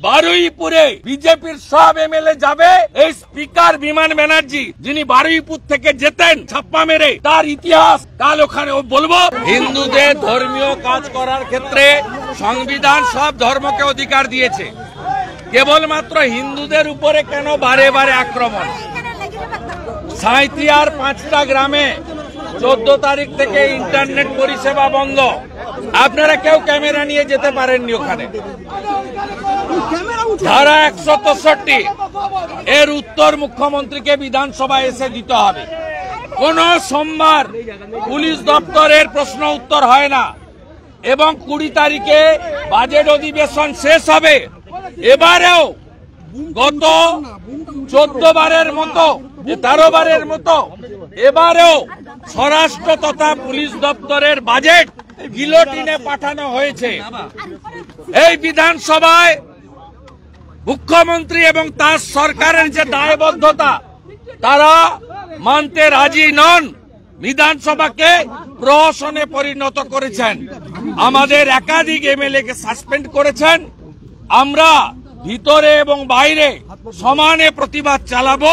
বারুইপুরে বিজেপির সব এমএলএ যাবে। এই স্পিকার বিমান ব্যানার্জি যিনি বারুইপুর থেকে যেতেন ছাপ্পা মেরে, তার ইতিহাস কাল ওখানে বলবো। হিন্দুদের ধর্মীয় কাজ করার ক্ষেত্রে সংবিধান সব ধর্মকে অধিকার দিয়েছে, কেবলমাত্র হিন্দুদের উপরে কেন বারে বারে আক্রমণ? সাঁইথিয়ার 5টা গ্রামে 14 তারিখ থেকে ইন্টারনেট পরিষেবা বন্ধ। আপনারা কেউ ক্যামেরা নিয়ে যেতে পারেননি ওখানে। ধারা 163 এর উত্তর মুখ্যমন্ত্রীকে বিধানসভায় এসে দিতে হবে। কোন সোমবার পুলিশ দপ্তরের প্রশ্ন উত্তর হয় না এবং 20 তারিখে বাজেট অধিবেশন শেষ হবে। এবারেও গত 14 বারের মতো 13 বারের মতো এবারেও স্বরাষ্ট্র তথা পুলিশ দপ্তরের বাজেট গিলোটিনে পাঠানো হয়েছে। এই বিধানসভায় মুখ্যমন্ত্রী এবং তার সরকারের যে দায়বদ্ধতা তারা মানতে রাজি নন। বিধানসভাকে প্রহসনে পরিণত করেছেন, আমাদের একাধিক এমএলএ কে সাসপেন্ড করেছেন। আমরা ভিতরে এবং বাইরে সমানে প্রতিবাদ চালাবো।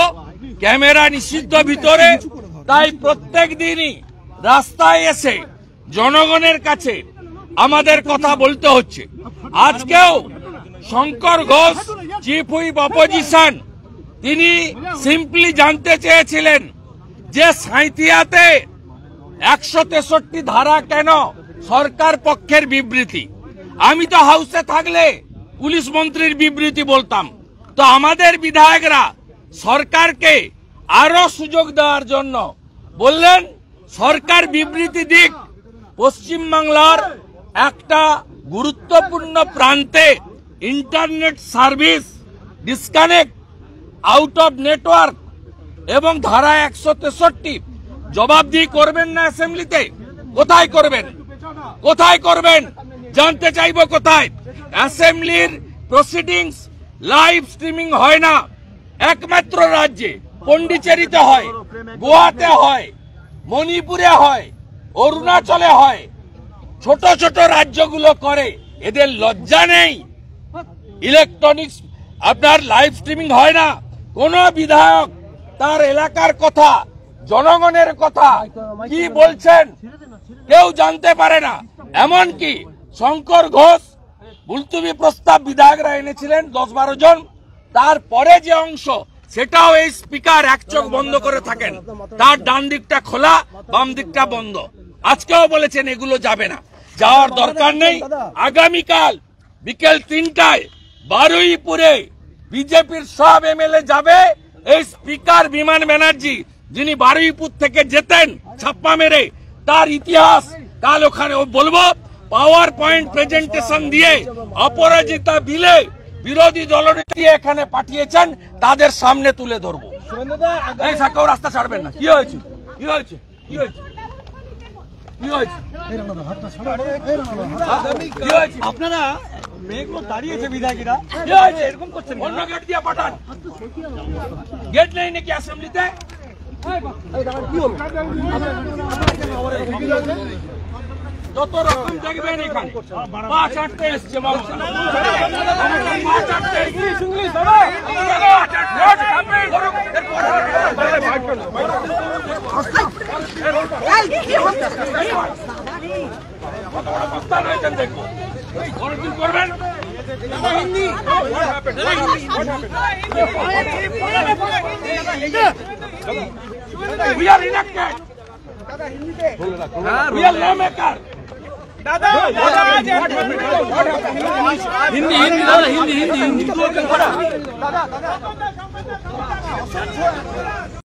ক্যামেরা নিষিদ্ধ ভিতরে, তাই প্রত্যেক দিনই রাস্তায় এসে জনগণের কাছে আমাদের কথা বলতে হচ্ছে। আজকেও Shankar Ghosh, chief whip opposition, তিনি সিম্পলি জানতে চেয়েছিলেন যে সাঁইথিয়াতে 163 ধারা কেন সরকার পক্ষের বিবৃতি। আমি তো হাউসে থাকলে পুলিশ মন্ত্রীর বিবৃতি বলতাম। তো আমাদের বিধায়করা সরকারকে আরো সুযোগ দেওয়ার জন্য বললেন সরকার বিবৃতি দিক। পশ্চিমবাংলার একটা গুরুত্বপূর্ণ প্রান্তে internet service disconnect, out of network এবং ধারা 163 জবাবদিহি করবেন না অ্যাসেম্বলিতে? কোথায় করবেন? কোথায় করবেন জানতে চাইব। কোথায়? অ্যাসেম্বলির প্রসিডিংস লাইভ স্ট্রিমিং হয় না। একমাত্র রাজ্যে পন্ডিচেরিতে হয়, গোয়াতে হয়, মণিপুরে হয়, অরুণাচলে হয়, ছোট ছোট রাজ্যগুলো করে। এদের লজ্জা নেই? ইলেকট্রনিক্স আপনার লাইভ স্ট্রিমিং হয় না। কোন বিধায়ক তার এলাকার কথা, জনগণের কথা কি বলছেন কেউ জানতে পারে না। এমনকি শঙ্কর ঘোষ মুলতুবি প্রস্তাব বিধায়করা এনেছিলেন 10-12 জন, তারপরে যে অংশ সেটাও এই স্পিকার এক চোখ বন্ধ করে থাকেন, তার ডান দিকটা খোলা, বাম দিকটা বন্ধ। আজকেও বলেছেন এগুলো যাবে না, যাওয়ার দরকার নেই। আগামীকাল বিকেল 3টায় বারুইপুরে বিজেপির সব এমএলএ যাবে। এই স্পিকার বিমান ব্যানার্জি যিনি বারুইপুর থেকে যেতেন ছাপ্পা মেরে, তার ইতিহাস কাল ওখানে বলবো। পাওয়ার পয়েন্ট প্রেজেন্টেশন দিয়ে অপরাজিতা বিলে বিরোধী দলনেত্রী এখানে পাঠিয়েছেন, তাদের সামনে তুলে ধরবো। এই কেউ রাস্তা ছাড়বেন না। কি হয়েছে? কি হয়েছে? কি হয়েছে? কি হয়েছে? আপনারা মেয়েগুলো দাঁড়িয়েছে বিধায়করা, কি হয়েছে? এরকম করছেন? অন্য গেট দিয়ে পাঠান। গেট নেই নাকি অ্যাসেম্বলিতে? যত রকম দেখবেন এখানে 5-8টা এসছে বাবা। দেখবো অনেকদিন করবেন। We are elected. We are lawmaker. Hindi